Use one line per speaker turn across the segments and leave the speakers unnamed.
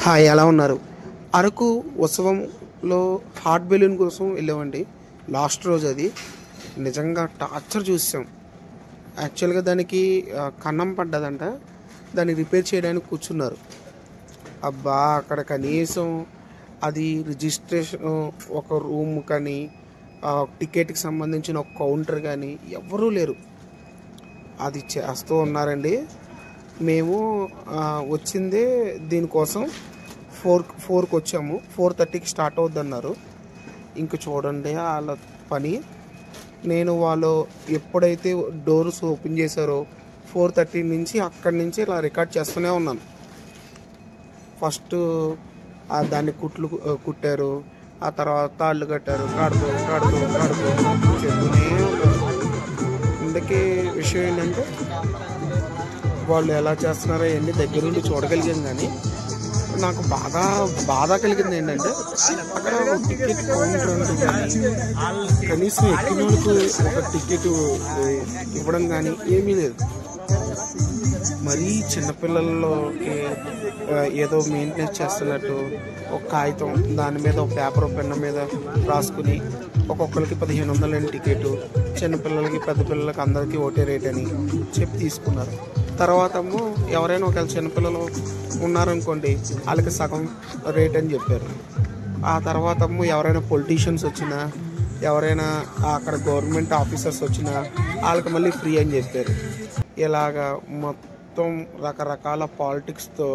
Hi, ఎలా ఉన్నారు? అరకు ఉత్సవంలో హాట్ బెలూన్ కోసం వెళ్ళామండి. లాస్ట్ రోజు అది నిజంగా టార్చర్ చూసాం. యాక్చువల్గా దానికి కన్నం పడ్డదంట. దాన్ని రిపేర్ చేయడానికి కూర్చున్నారు. అబ్బా, అక్కడ కనీసం అది రిజిస్ట్రేషన్ ఒక రూమ్ కానీ టికెట్కి సంబంధించిన ఒక కౌంటర్ కానీ ఎవరూ లేరు. అది చేస్తూ ఉన్నారండి. మేము వచ్చిందే దీనికోసం 4కి వచ్చాము. 4:30కి స్టార్ట్ అవుద్ది అన్నారు. ఇంక చూడండి వాళ్ళ పని. నేను వాళ్ళు ఎప్పుడైతే డోర్స్ ఓపెన్ చేశారో 4:30 నుంచి అక్కడి నుంచి ఇలా రికార్డ్ చేస్తూనే ఉన్నాను. ఫస్ట్ దాన్ని కుట్టారు, ఆ తర్వాత తాళ్ళు కట్టారు, కడుతూ చెప్తూనే ఉన్నారు. అందుకే విషయం ఏంటంటే వాళ్ళు ఎలా చేస్తున్నారో అవన్నీ దగ్గర నుండి చూడగలిగాం. కానీ నాకు బాధ కలిగింది ఏంటంటే అక్కడ టికెట్ కౌంటర్ అంటే కానీ కనీసం ఎక్కిన వాళ్ళకు ఒక టికెట్ ఇవ్వడం కానీ ఏమీ లేదు. మరీ చిన్నపిల్లల్లోకి ఏదో మెయింటెనెన్స్ చేస్తున్నట్టు ఒక కాగితం దాని మీద ఒక పేపర్ పెన్ను మీద రాసుకుని ఒక్కొక్కరికి 1500 టికెట్, చిన్నపిల్లలకి పెద్ద పిల్లలకి అందరికీ ఒకటే రేట్ అని చెప్పి తీసుకున్నారు. తర్వాత ఎవరైనా ఒకవేళ చిన్నపిల్లలు ఉన్నారనుకోండి వాళ్ళకి సగం రేట్ అని చెప్పారు. ఆ తర్వాత ఎవరైనా పొలిటీషియన్స్ వచ్చినా, ఎవరైనా అక్కడ గవర్నమెంట్ ఆఫీసర్స్ వచ్చినా వాళ్ళకి మళ్ళీ ఫ్రీ అని చెప్పారు. ఇలాగా మొత్తం రకరకాల పాలిటిక్స్తో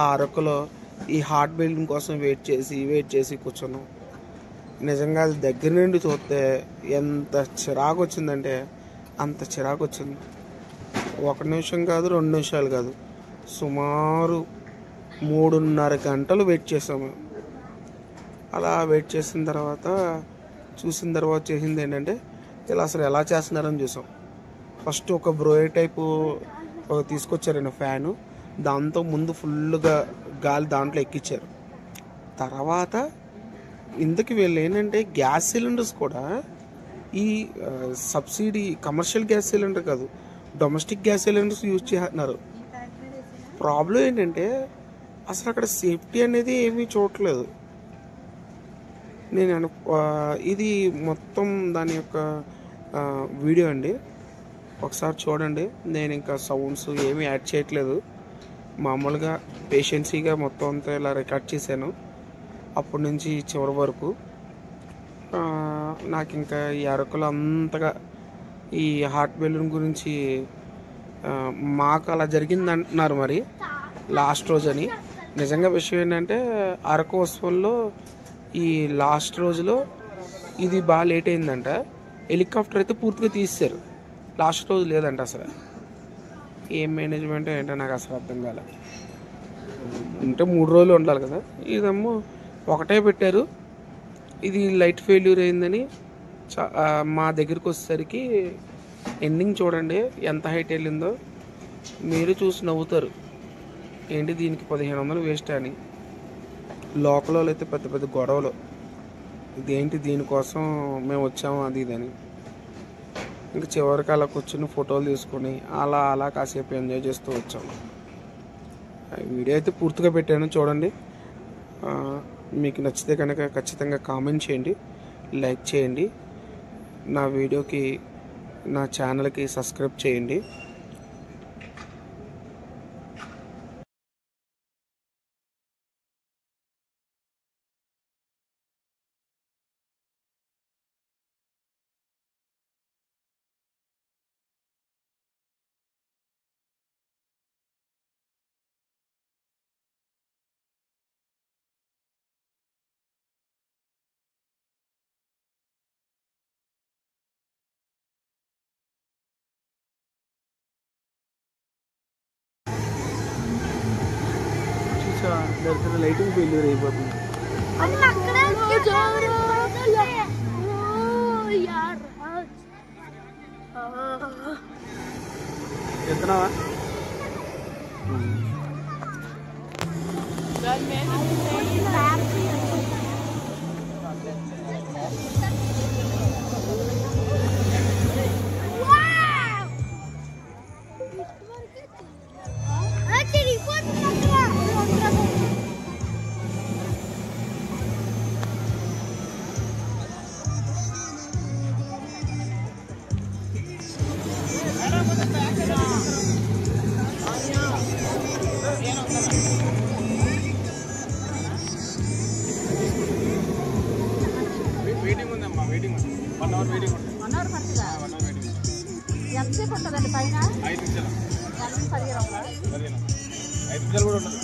ఆ అరకులో ఈ హాట్ బెలూన్ కోసం వెయిట్ చేసి కూర్చున్నాం. నిజంగా అది దగ్గర నుండి చూస్తే ఎంత చిరాకు వచ్చిందంటే అంత చిరాకు వచ్చింది. 1 నిమిషం కాదు, 2 నిమిషాలు కాదు, సుమారు 3.5 గంటలు వెయిట్ చేసాము. అలా వెయిట్ చేసిన తర్వాత చేసింది ఏంటంటే ఇలా అసలు ఎలా చేస్తున్నారని చూసాం. ఫస్ట్ ఒక బ్రోయే టైపు తీసుకొచ్చారండి ఫ్యాను. దాంతో ముందు ఫుల్గా గాలి దాంట్లో ఎక్కించారు. తర్వాత ఇందుకు వీళ్ళు ఏంటంటే గ్యాస్ సిలిండర్స్ కూడా ఈ సబ్సిడీ కమర్షియల్ గ్యాస్ సిలిండర్ కాదు, డొమెస్టిక్ గ్యాస్ సిలిండర్స్ యూజ్ చేస్తున్నారు. ప్రాబ్లం ఏంటంటే అసలు అక్కడ సేఫ్టీ అనేది ఏమీ చూడట్లేదు. ఇది మొత్తం దాని యొక్క వీడియో అండి, ఒకసారి చూడండి. నేను ఇంకా సౌండ్స్ ఏమీ యాడ్ చేయట్లేదు. మామూలుగా పేషెన్సీగా మొత్తం అంతా ఇలా రికార్డ్ చేశాను. అప్పటి నుంచి చివరి వరకు నాకు ఇంకా ఈ అరకులో అంతగా ఈ హాట్ బెలూన్ గురించి మాకు అలా జరిగింది అంటున్నారు మరి లాస్ట్ రోజు అని. నిజంగా విషయం ఏంటంటే అరకు ఉత్సవంలో ఈ లాస్ట్ రోజులో ఇది బాగా లేట్ అయిందంట. హెలికాప్టర్ అయితే పూర్తిగా తీశారు, లాస్ట్ రోజు లేదంట. అసలు ఏం మేనేజ్మెంట్ ఏంటో నాకు అసలు అర్థం కాలే. అంటే 3 రోజులు ఉండాలి కదా, ఇదేమో ఒకటే పెట్టారు. ఇది లైట్ ఫెయిల్యూర్ అయిందని మా దగ్గరికి వచ్చేసరికి ఎండింగ్ చూడండి ఎంత హైట్ వెళ్ళిందో. మీరు చూసి నవ్వుతారు, ఏంటి దీనికి 1500 వేస్ట్ అని. లోకల్ వాళ్ళు అయితే పెద్ద పెద్ద గొడవలు, ఇదేంటి దీనికోసం మేము వచ్చాము అది ఇదని. ఇంకా చివరికి అలా కూర్చుని ఫోటోలు తీసుకొని అలా కాసేపు ఎంజాయ్ చేస్తూ వచ్చాము. వీడియో అయితే పూర్తిగా పెట్టాను, చూడండి. మీకు నచ్చితే కనుక ఖచ్చితంగా కామెంట్ చేయండి, లైక్ చేయండి, నా వీడియోకి నా ఛానల్కి సబ్స్క్రైబ్ చేయండి. లైటింగ్ ఫెయిల్యూర్ అయిపోతుంది. ఎత్తనావా?
ఎంతసేపు ఉంటుందండి పైన?
5 నిమిషాలు.
15
15 5 నిమిషాలు కూడా ఉండదు.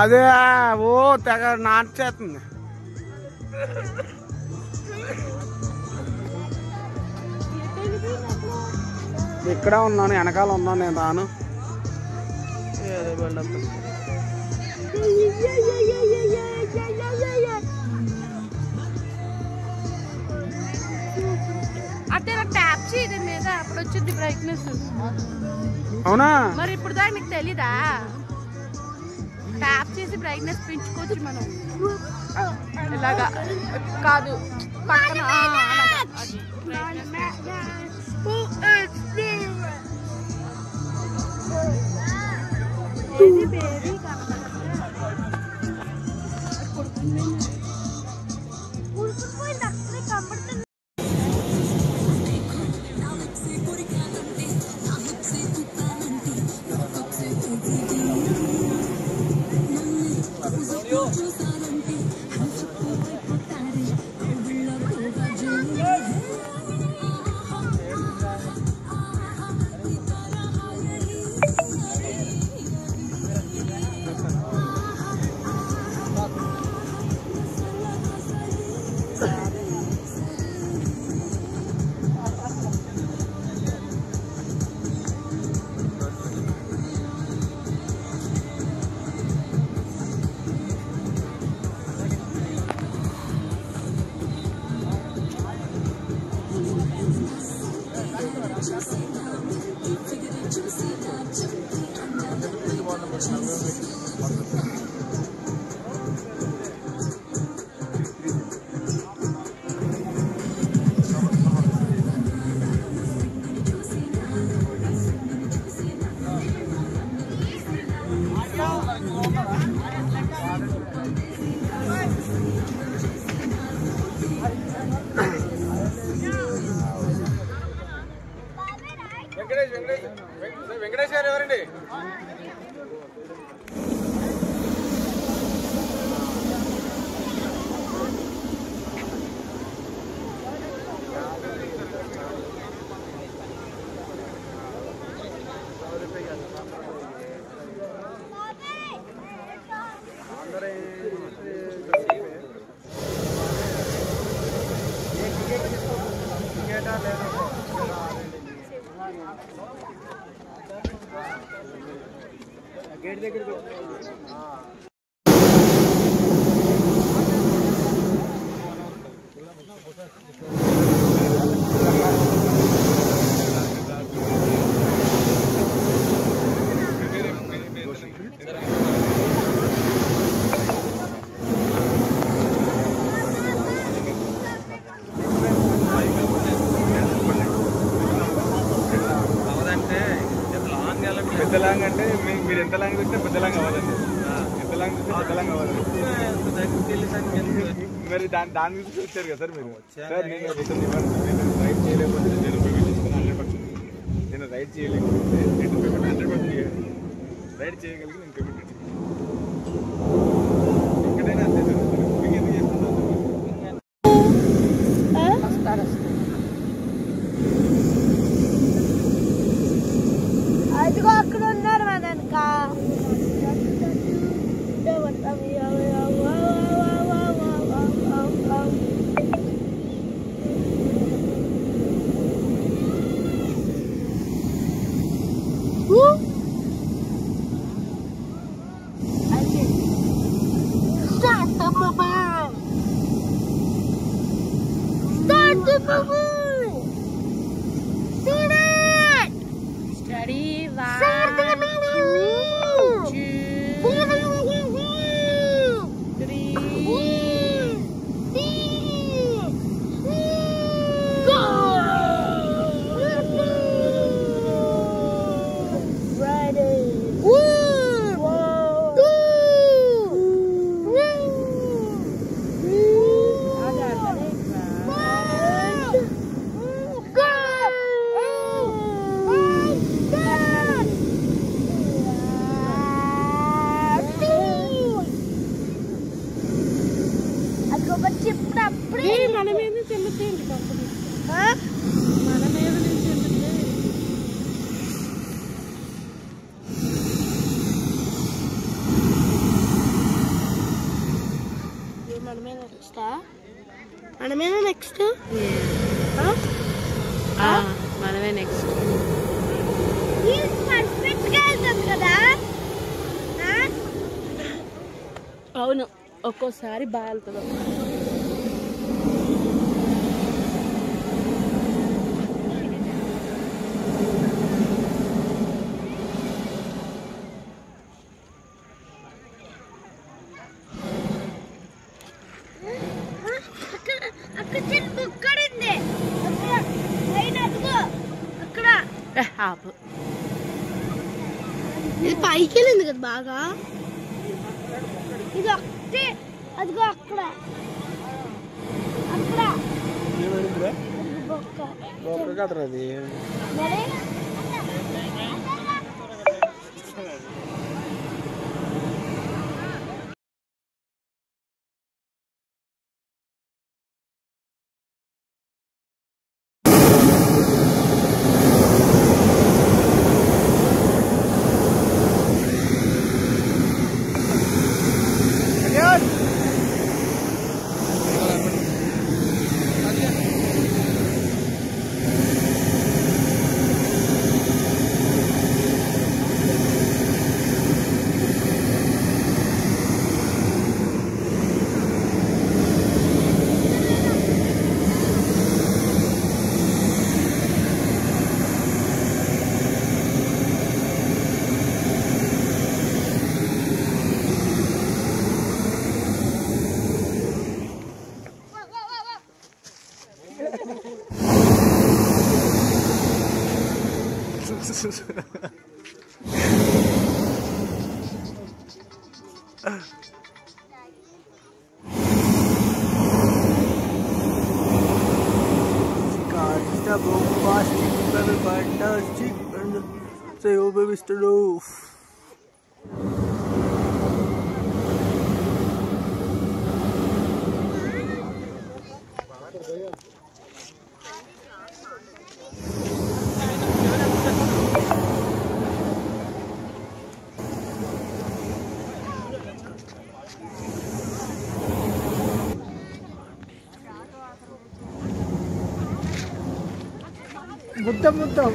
అదే ఓ తెగ నాచేస్తుంది. ఇక్కడ ఉన్నాను, వెనకాల ఉన్నాను నేను రాను.
అంటే నాకు ట్యాప్ చేయదు మీద అప్పుడు వచ్చింది బ్రైట్నెస్.
అవునా?
మరి ఇప్పుడు దాకా మీకు తెలీదా? ట్యాప్ చేసి బ్రైట్నెస్ పెంచుకోవచ్చు మనం. ఇలాగా కాదు, పక్కన
వెంకటేష్ గారు ఎవరండి? గేట్ దగ్గర పెద్ద లాంగ్ అంటే మీరు ఎంత లాంగ్ చూస్తే పెద్ద లాంగ్ అవ్వాలండి. ఎంత లాంగ్ చూస్తే పెద్ద లాంగ్ అవ్వాలండి. మరి దాని గురించి వచ్చారు కదా సార్ మీరు. సార్ నేను రైడ్ చేయలేకపోతే నేను పేమెంట్ తీసుకుని 100%. నేను రైడ్ చేయలేకపోతే నేను పేమెంట్ 100% రైడ్ చేయగలిగి నేను పేమెంట్
ఒక్కోసారి బాగా వెళ్తుంది.
ఇది పైకి వెళ్ళింది కదా బాగా. ఇది ఒకటే అదిగో అక్కడ అక్కడ
అది
bombastic, very fantastic, and say, oh baby, Mr. Roof. Mutam.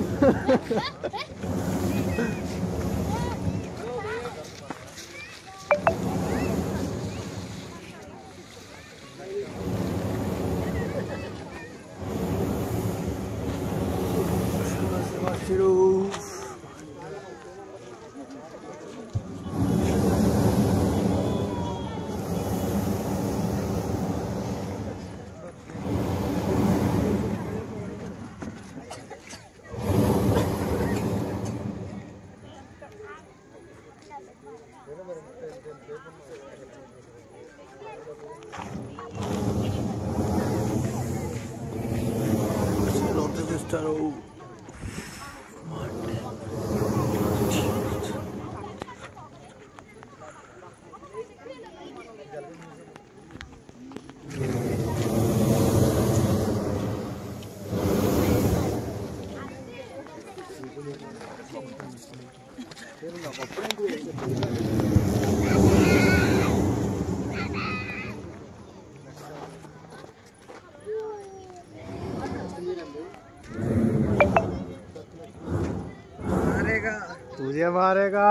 तुझे मारेगा।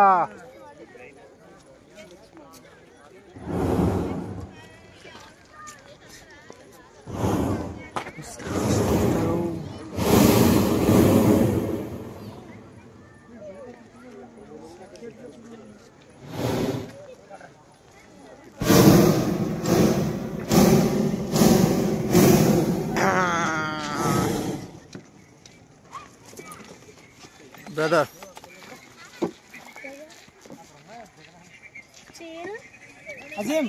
ब्रदर
అసీం